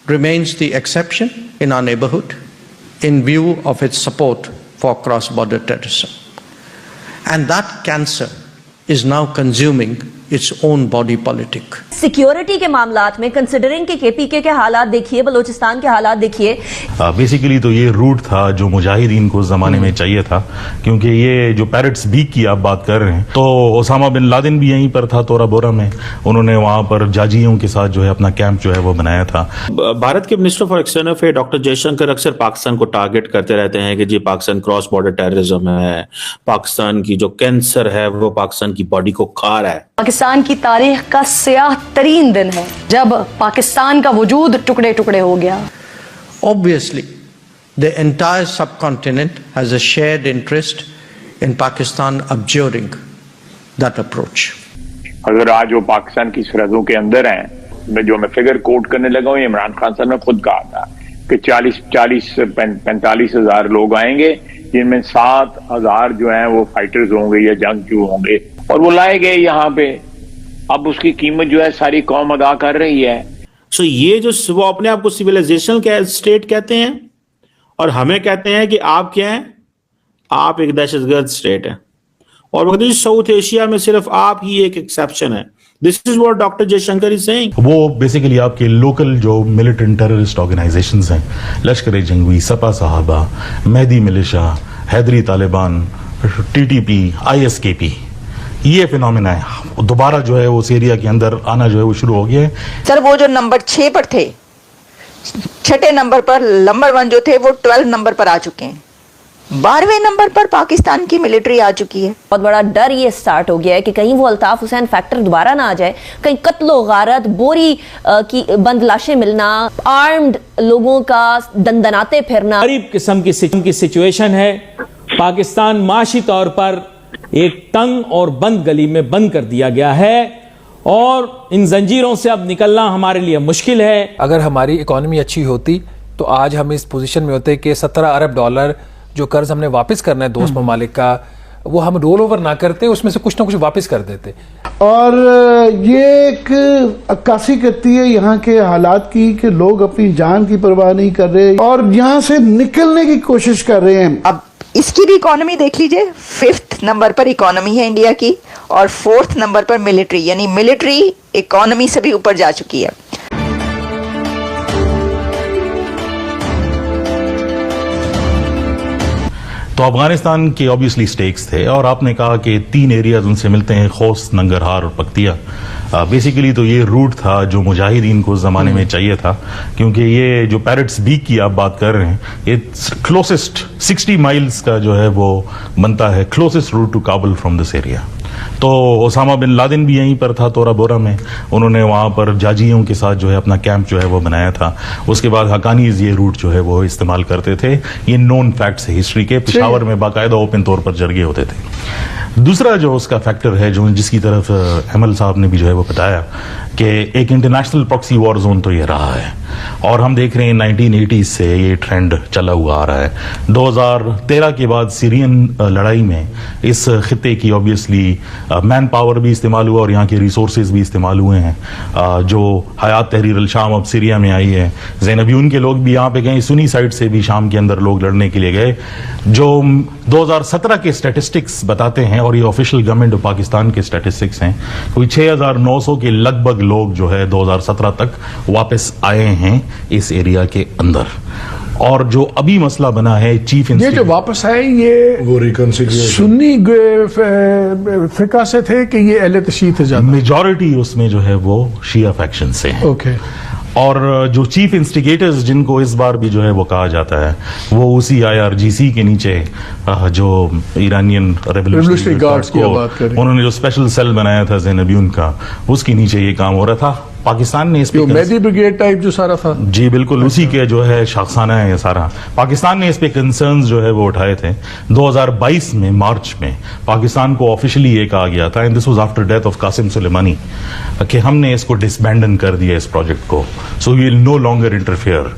remains the exception in our neighborhood in view of its support for cross-border terrorism. And that cancer is now consuming its own body politic. Security के मामलात में considering के KPK के हालात देखिए, बलूचिस्तान के हालात देखिए. बेसिकली तो ये रूट था जो मुजाहिदीन को उस जमाने में चाहिए था, क्योंकि ये जो पैरेट्स बीक की आप बात कर रहे हैं, तो ओसामा बिन लादेन भी यहीं पर था तोरा बोरा में. उन्होंने वहां पर जाजियों के साथ जो है अपना कैंप जो है वो बनाया था. भारत के minister for external affair doctor Jaishankar अक्सर पाकिस्तान को टारगेट करते रहते हैं कि जी पाकिस्तान क्रॉस बॉर्डर टेररिज्म है, पाकिस्तान की जो कैंसर है वो पाकिस्तान की बॉडी को खा रहा है. पाकिस्तान की तारीख का स्याह तरीन दिन है जब पाकिस्तान का वजूद टुकड़े टुकड़े हो गया. Obviously, the entire subcontinent has a shared interest in Pakistan abjuring that approach. अगर आज वो पाकिस्तान की सरहदों के अंदर हैं, जो मैं फिगर कोट करने लगा हूँ, इमरान खान साहब ने खुद कहा था कि 40-45 हजार लोग आएंगे, जिनमें 7,000 जो हैं वो फाइटर्स होंगे या जंगजू होंगे, और वो लाए गए यहाँ पे. अब उसकी कीमत जो है सारी कौम अदा कर रही है. सो ये जो वो अपने आप को सिविलाइजेशन के स्टेट कहते हैं और हमें कहते हैं कि आप क्या हैं, आप एक दहशतगर्द स्टेट है, और साउथ एशिया में सिर्फ आप ही एक एक्सेप्शन है. This is what doctor Jaishankar is saying. वो बेसिकली आपके लोकल जो मिलिटेंट टेररिस्ट ऑर्गेनाइजेशंस हैं, लश्कर जंगवी, सपा साहबा, मेहदी मिलिशा, हैदरी तालिबान, टीटीपी, ISKP, ये फिनोमेना है. दोबारा जो है उस एरिया के अंदर आना जो है वो शुरू हो गया है. सर वो जो नंबर 6 पर थे, 6ठे नंबर पर नंबर 1 जो थे वो 12 नंबर पर आ चुके हैं. 12वें नंबर पर पाकिस्तान की मिलिट्री आ चुकी है. बहुत बड़ा डर ये स्टार्ट हो गया है कि कहीं वो अल्ताफ हुसैन फैक्टर दोबारा ना आ जाए, कहीं कत्लो गारत, बोरी की बंद लाशें मिलना, आर्म्ड लोगों का दंदनाते फिरना. गरीब किस्म की सिचुएशन है. पाकिस्तान माशी तौर पर एक तंग और बंद गली में बंद कर दिया गया है और इन जंजीरों से अब निकलना हमारे लिए मुश्किल है. अगर हमारी इकोनॉमी अच्छी होती तो आज हम इस पोजीशन में होते कि $17 अरब जो कर्ज हमने वापस करना है दोस्त ममालिक का, वो हम रोल ओवर ना करते, उसमें से कुछ ना कुछ वापस कर देते. और ये एक अक्कासी करती है यहाँ के हालात की कि लोग अपनी जान की परवाह नहीं कर रहे और यहाँ से निकलने की कोशिश कर रहे हैं. अब इसकी भी इकोनॉमी देख लीजिए. 5th नंबर पर इकोनॉमी है इंडिया की और 4th नंबर पर मिलिट्री, यानी मिलिट्री इकोनॉमी से भी ऊपर जा चुकी है. तो अफगानिस्तान के ऑब्वियसली स्टेक्स थे और आपने कहा कि 3 एरियाज उनसे मिलते हैं, खोस, नंगरहार और पक्तिया. बेसिकली तो ये रूट था जो मुजाहिदीन को उस जमाने में चाहिए था, क्योंकि ये जो पैरेट्स बीक की आप बात कर रहे हैं, ये क्लोजेस्ट 60 माइल्स का जो है वो बनता है, closest route to Kabul from this area. तो ओसामा बिन लादेन भी यहीं पर था तोरा बोरा में. उन्होंने वहां पर जाजियों के साथ जो है अपना कैंप जो है वो बनाया था. उसके बाद हकानीज ये रूट जो है वो इस्तेमाल करते थे. ये नोन फैक्ट्स है हिस्ट्री के. पेशावर में बाकायदा ओपन तौर पर जरगे होते थे. दूसरा जो उसका फैक्टर है जो जिसकी तरफ अमल साहब ने भी जो है वो बताया कि एक इंटरनेशनल प्रॉक्सी वॉर जोन तो ये रहा है और हम देख रहे हैं 1980s से ये ट्रेंड चला हुआ आ रहा है. 2013 के बाद सीरियन लड़ाई में इस खित्ते की ऑब्वियसली मैन पावर भी इस्तेमाल हुआ और यहाँ के रिसोर्सेज भी इस्तेमाल हुए हैं. जो हयात तहरीर अल शाम अब सीरिया में आई है, ज़ैनबियून के लोग भी यहाँ पे गए, सुनी साइड से भी शाम के अंदर लोग लड़ने के लिए गए. जो 2017 के स्टैटिस्टिक्स बताते हैं और ये ऑफिशियल गवर्नमेंट ऑफ पाकिस्तान के स्टैटिस्टिक्स हैं, कोई 6,900 के लगभग लोग जो है 2017 तक वापस आए हैं इस एरिया के अंदर. और जो अभी मसला बना है चीफ ये जो वापस आए ये वो सुन्नी फिका से थे कि ये अहले तशीह थे, मेजॉरिटी उसमें जो है वो शिया फैक्शन से है. ओके. और जो चीफ इंस्टिगेटर्स जिनको इस बार भी जो है वो कहा जाता है वो उसी IRGC के नीचे जो ईरानियन रेवोल्यूशनरी गार्ड्स की बात करें, उन्होंने जो स्पेशल सेल बनाया था ज़ैनबियून का, उसके नीचे ये काम हो रहा था. पाकिस्तान ने इस पे मेहदी ब्रिगेड टाइप जो सारा था, जी बिल्कुल उसी के जो है शाखसाना है ये सारा. पाकिस्तान ने इस पे कंसर्न्स जो है वो उठाए थे. 2022 में मार्च में पाकिस्तान को ऑफिशियली ये कहा गया था, and this was after death of Qasem Soleimani, कि हमने इसको डिसबैंडन कर दिया इस प्रोजेक्ट को, so we will no longer interfere.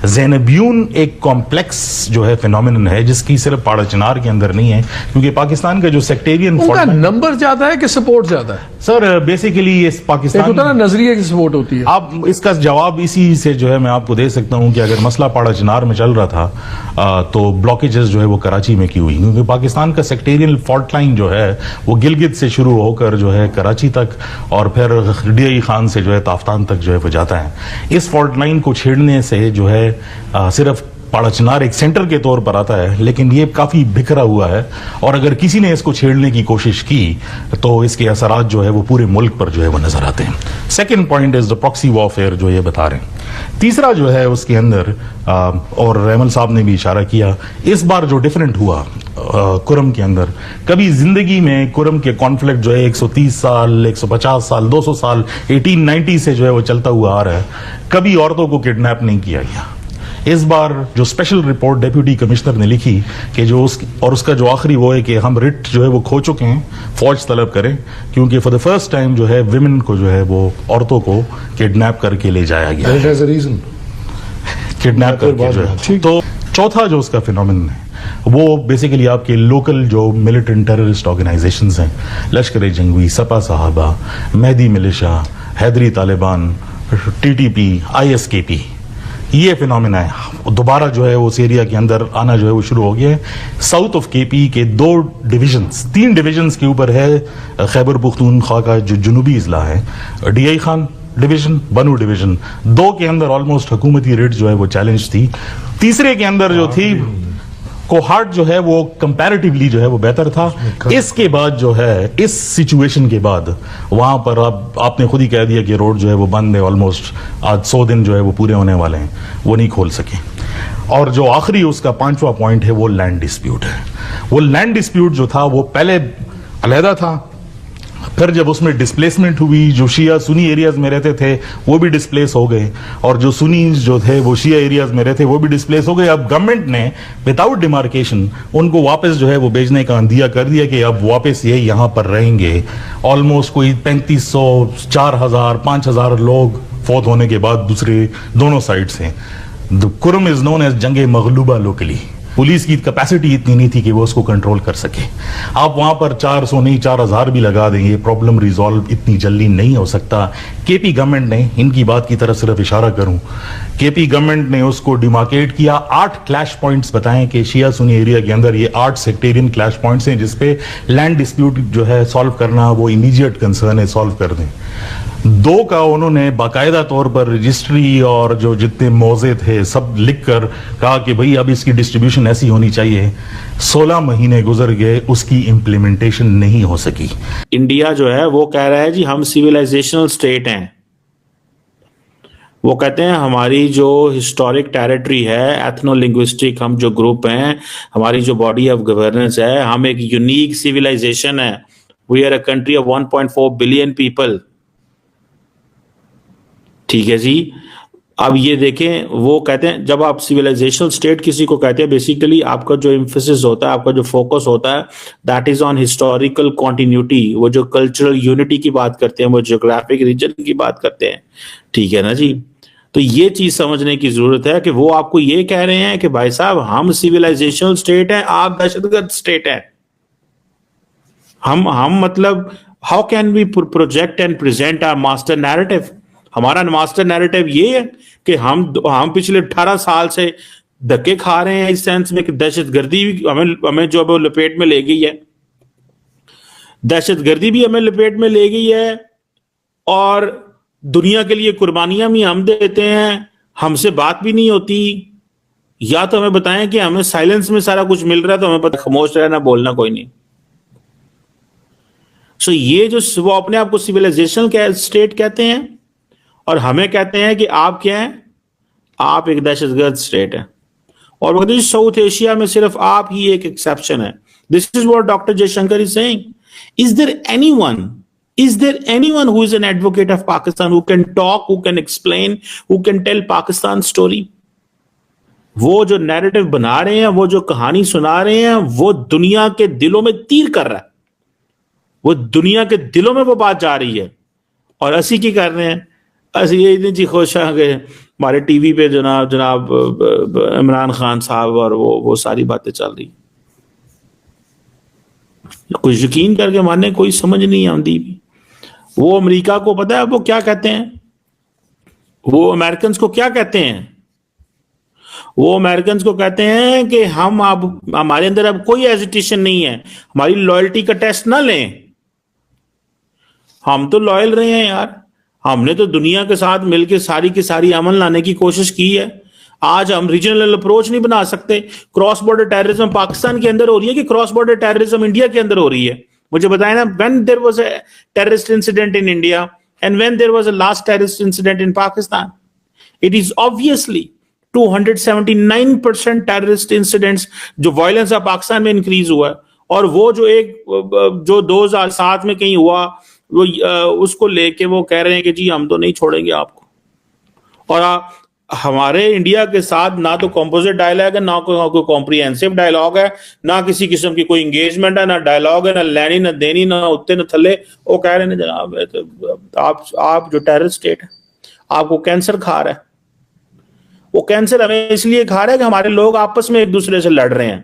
ज़ैनबियून एक कॉम्प्लेक्स जो है फिनोमिनन है जिसकी सिर्फ पाड़ा चिनार के अंदर नहीं है, क्योंकि पाकिस्तान का जो सेक्टेरियन उनका नंबर ज्यादा है कि सपोर्ट ज्यादा है? सर बेसिकली ये पाकिस्तान होता है ना नजरिए की सपोर्ट होती है। आप इसका जवाब इसी से जो है मैं आपको दे सकता हूं कि अगर मसला पाड़ा चिनार में चल रहा था तो ब्लॉकेजेस जो है वो कराची में क्यों हुई, क्योंकि पाकिस्तान का सेक्टेरियन फॉल्ट लाइन जो है वो गिलगित से शुरू होकर जो है कराची तक और फिर DI खान से जो है ताफ्तान तक जो है वो जाता है। इस फॉल्ट लाइन को छेड़ने से जो है सिर्फ पाड़ा चिनार एक सेंटर के तौर पर आता है, लेकिन ये काफी बिखरा हुआ है और अगर किसी ने इसको छेड़ने की कोशिश की तो इसके असरात जो है वो पूरे मुल्क पर जो है वो नजर आते हैं। Second point is the proxy warfare जो ये बता रहे हैं। तीसरा जो है उसके अंदर और रहमान साहब ने भी इशारा किया, इस बार जो डिफरेंट हुआ कुरम के अंदर, कभी जिंदगी में कुरम के कॉन्फ्लिक्ट जो है 130 साल 150 साल 200 साल 1890 से जो है वो चलता हुआ आ रहा है, कभी औरतों को किडनैप नहीं किया गया। इस बार जो स्पेशल रिपोर्ट डिप्टी कमिश्नर ने लिखी कि जो उसका जो आखिरी वो है कि हम रिट जो है वो खो चुके हैं, फौज तलब करें, क्योंकि फॉर द फर्स्ट टाइम जो है विमेन को जो है वो औरतों को किडनैप करके ले जाया गया है, किडनैप करके जो है। तो चौथा जो उसका फिनोमिनन है वो बेसिकली आपके लोकल जो मिलिटेंट टेररिस्ट ऑर्गेनाइजेशंस हैं, लश्कर जंगवी, सपा साहबा, मेहदी मिलिशा, हैदरी तालिबान, TTP, ISKP, ये फिनोमिना है दोबारा जो है उस एरिया के अंदर आना जो है वो शुरू हो गया है। साउथ ऑफ KP के 3 डिविजन्स के ऊपर है खैबर पुख्तूनख्वा का जो जुनूबी इजला है, DI खान डिवीजन, बनू डिवीजन, 2 के अंदर ऑलमोस्ट हुकूमती रेट जो है वो चैलेंज थी, तीसरे के अंदर जो थी कोहाट जो है वो कंपैरेटिवली जो है वो बेहतर था। इसके बाद जो है इस सिचुएशन के बाद वहां पर आपने खुद ही कह दिया कि रोड जो है वो बंद है, ऑलमोस्ट आज 100 दिन जो है वो पूरे होने वाले हैं, वो नहीं खोल सके। और जो आखिरी उसका 5वां पॉइंट है वो लैंड डिस्प्यूट है। वो लैंड डिस्प्यूट जो था वो पहले अलहदा था, फिर जब उसमें डिस्प्लेसमेंट हुई, जो शिया सुनी एरियाज में रहते थे वो भी डिस्प्लेस हो गए और जो सुनी जो थे वो शिया एरियाज में रहते वो भी डिस्प्लेस हो गए। अब गवर्नमेंट ने विदाउट डिमार्केशन उनको वापस जो है वो भेजने का अंदिया कर दिया कि अब वापस ये यहाँ पर रहेंगे। ऑलमोस्ट कोई 3500, 4000, 5000 लोग फौत होने के बाद दूसरे दोनों साइड से। कुरम इज नोन एज जंगे मगलूबा लोकली। पुलिस की कैपेसिटी इतनी नहीं थी कि वो उसको कंट्रोल कर सके। आप वहां पर 400 नहीं 4000 भी लगा देंगे, प्रॉब्लम रिजॉल्व इतनी जल्दी नहीं हो सकता। KP गवर्नमेंट ने, इनकी बात की तरफ सिर्फ इशारा करूं, KP गवर्नमेंट ने उसको डिमार्केट किया। 8 क्लैश पॉइंट्स बताएं कि शिया सुनी एरिया के अंदर ये 8 सेक्टेरियन क्लैश पॉइंट्स हैं जिसपे लैंड डिस्प्यूट जो है सॉल्व करना वो इमीडिएट कंसर्न है, सॉल्व कर दें। 2 का उन्होंने बाकायदा तौर पर रजिस्ट्री और जो जितने मौजे थे सब लिख कर कहा कि भाई अब इसकी डिस्ट्रीब्यूशन ऐसी होनी चाहिए। 16 महीने गुजर गए, उसकी इम्प्लीमेंटेशन नहीं हो सकी। इंडिया जो है वो कह रहा है जी हम सिविलाइजेशनल स्टेट हैं। वो कहते हैं हमारी जो हिस्टोरिक टेरिटरी है, एथनो लिंग्विस्टिक हम जो ग्रुप हैं, हमारी जो बॉडी ऑफ गवर्नेंस है, हम एक यूनिक सिविलाइजेशन है। We are a country of 1.4 billion people. ठीक है जी। अब ये देखें, वो कहते हैं जब आप सिविलाइजेशनल स्टेट किसी को कहते हैं, बेसिकली आपका जो एम्फेसिस होता है, आपका जो फोकस होता है, that is on historical continuity. वो जो कल्चरल यूनिटी की बात करते हैं, वो जियोग्राफिक रीजन की बात करते हैं। ठीक है ना जी। तो ये चीज समझने की जरूरत है कि वो आपको ये कह रहे हैं कि भाई साहब हम सिविलाइजेशनल स्टेट है, आप दहशतगर्द स्टेट है। हम मतलब how can we project and present our master narrative? हमारा मास्टर नैरेटिव ये है कि हम पिछले 18 साल से धक्के खा रहे हैं इस सेंस में कि दहशतगर्दी हमें जो अब लपेट में ले गई है, दहशतगर्दी भी हमें लपेट में ले गई है और दुनिया के लिए कुर्बानियां भी हम देते हैं, हमसे बात भी नहीं होती। या तो हमें बताएं कि हमें साइलेंस में सारा कुछ मिल रहा है तो हमें पता, खामोश रहना, बोलना कोई नहीं। सो ये जो वो अपने आप को सिविलाइजेशनल स्टेट कहते हैं और हमें कहते हैं कि आप क्या हैं, आप एक दहशतगर्द स्टेट है। और वो कहते हैं साउथ एशिया में सिर्फ आप ही एक एक्सेप्शन है। This is what doctor Jaishankar is saying. Is there anyone who is an advocate of Pakistan who can talk, who can explain, who can tell Pakistan story? वो जो नैरेटिव बना रहे हैं, वो जो कहानी सुना रहे हैं, वो दुनिया के दिलों में तीर कर रहा है। वो दुनिया के दिलों में वो बात जा रही है और असी की कर रहे हैं, बस ये इतनी जी खुश हैं कि हमारे टीवी पे जनाब इमरान खान साहब और वो सारी बातें चल रही, कुछ यकीन करके माने कोई समझ नहीं आती। वो अमेरिका को पता है वो क्या कहते हैं, वो अमेरिकन को क्या कहते हैं, वो अमेरिकन को कहते हैं कि हम अब हमारे अंदर अब कोई हेजिटेशन नहीं है, हमारी लॉयल्टी का टेस्ट ना लें, हम तो लॉयल रहे हैं यार, हमने तो दुनिया के साथ मिलकर सारी की सारी अमन लाने की कोशिश की है। आज हम रीजनल अप्रोच नहीं बना सकते। क्रॉस बॉर्डर टेररिज्म पाकिस्तान के अंदर हो रही है कि क्रॉस बॉर्डर टेररिज्म इंडिया के अंदर हो रही है? मुझे बताएं ना, when there was a terrorist incident in India and when there was a last terrorist incident in Pakistan, it is obviously 279% terrorist incidents जो वायलेंस है पाकिस्तान में इंक्रीज हुआ है, और वो जो 2007 में कहीं हुआ वो उसको लेके वो कह रहे हैं कि जी हम तो नहीं छोड़ेंगे आपको। और हमारे इंडिया के साथ ना तो कॉम्पोजिट डायलॉग है, ना कोई कॉम्प्रिहेंसिव डायलॉग है, ना किसी किस्म की कोई इंगेजमेंट है, ना डायलॉग है, ना लेनी ना देनी, ना उत्ते ना थले। वो कह रहे हैं जनाब आप जो टेररिस्ट स्टेट है आपको कैंसर खा रहा है। वो कैंसर हमें इसलिए खा रहा है कि हमारे लोग आपस में एक दूसरे से लड़ रहे हैं,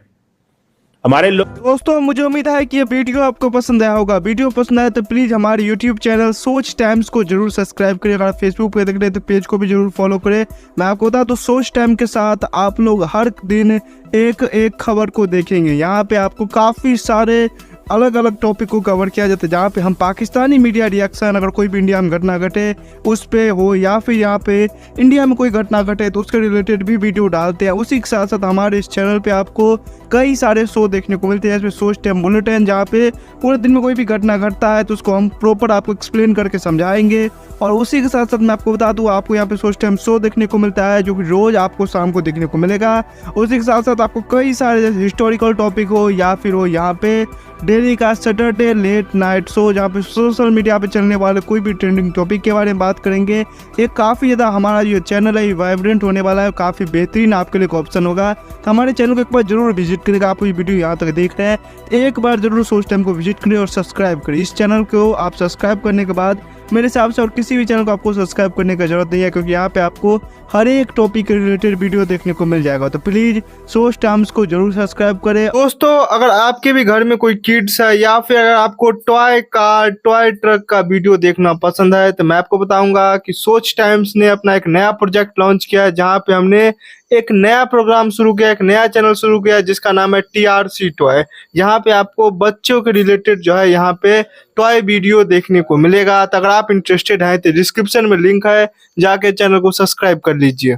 हमारे लोग। दोस्तों मुझे उम्मीद है कि ये वीडियो आपको पसंद आया होगा। वीडियो पसंद आया तो प्लीज़ हमारे यूट्यूब चैनल सोच टाइम्स को जरूर सब्सक्राइब करें। अगर फेसबुक पे देख रहे हैं तो पेज को भी जरूर फॉलो करें। मैं आपको बता तो सोच टाइम के साथ आप लोग हर दिन एक खबर को देखेंगे। यहाँ पे आपको काफ़ी सारे अलग अलग टॉपिक को कवर किया जाता है, जहाँ पे हम पाकिस्तानी मीडिया रिएक्शन, अगर कोई भी इंडिया में घटना घटे उस पे हो, या फिर यहाँ पे इंडिया में कोई घटना घटे तो उसके रिलेटेड भी वीडियो डालते हैं। उसी के साथ साथ हमारे इस चैनल पे आपको कई सारे शो देखने को मिलते हैं, जैसे सोच टाइम बुलेटिन, जहाँ पे पूरे दिन में कोई भी घटना घटता है तो उसको हम प्रॉपर आपको एक्सप्लेन करके समझाएंगे। और उसी के साथ साथ मैं आपको बता दूँ, आपको यहाँ पे सोच टाइम शो देखने को मिलता है जो कि रोज़ आपको शाम को देखने को मिलेगा। उसी के साथ साथ आपको कई सारे जैसे हिस्टोरिकल टॉपिक हो या फिर हो यहाँ पे डेली का सैटरडे लेट नाइट शो, जहाँ पे सोशल मीडिया पे चलने वाले कोई भी ट्रेंडिंग टॉपिक के बारे में बात करेंगे। ये काफ़ी ज़्यादा हमारा जो चैनल है वाइब्रेंट होने वाला है, काफ़ी बेहतरीन आपके लिए ऑप्शन होगा। तो हमारे चैनल को एक बार जरूर विजिट करेगा। आप ये वीडियो यहाँ तक देख रहे हैं एक बार जरूर सोच टाइम को विजिट करें और सब्सक्राइब करें। इस चैनल को आप सब्सक्राइब करने के बाद मेरे हिसाब से और किसी भी चैनल को आपको सब्सक्राइब करने की जरूरत नहीं है, क्योंकि यहाँ पे आपको हर एक टॉपिक के रिलेटेड वीडियो देखने को मिल जाएगा। तो प्लीज सोच टाइम्स को जरूर सब्सक्राइब करें। दोस्तों अगर आपके भी घर में कोई किड्स है या फिर अगर आपको टॉय कार टॉय ट्रक का वीडियो देखना पसंद है तो मैं आपको बताऊंगा कि सोच टाइम्स ने अपना एक नया प्रोजेक्ट लॉन्च किया है, जहाँ पे हमने एक नया प्रोग्राम शुरू किया, एक नया चैनल शुरू किया जिसका नाम है TRC टॉय। यहाँ पे आपको बच्चों के रिलेटेड जो है यहाँ पे टॉय वीडियो देखने को मिलेगा। तो अगर आप इंटरेस्टेड हैं तो डिस्क्रिप्शन में लिंक है, जाके चैनल को सब्सक्राइब कर लीजिए।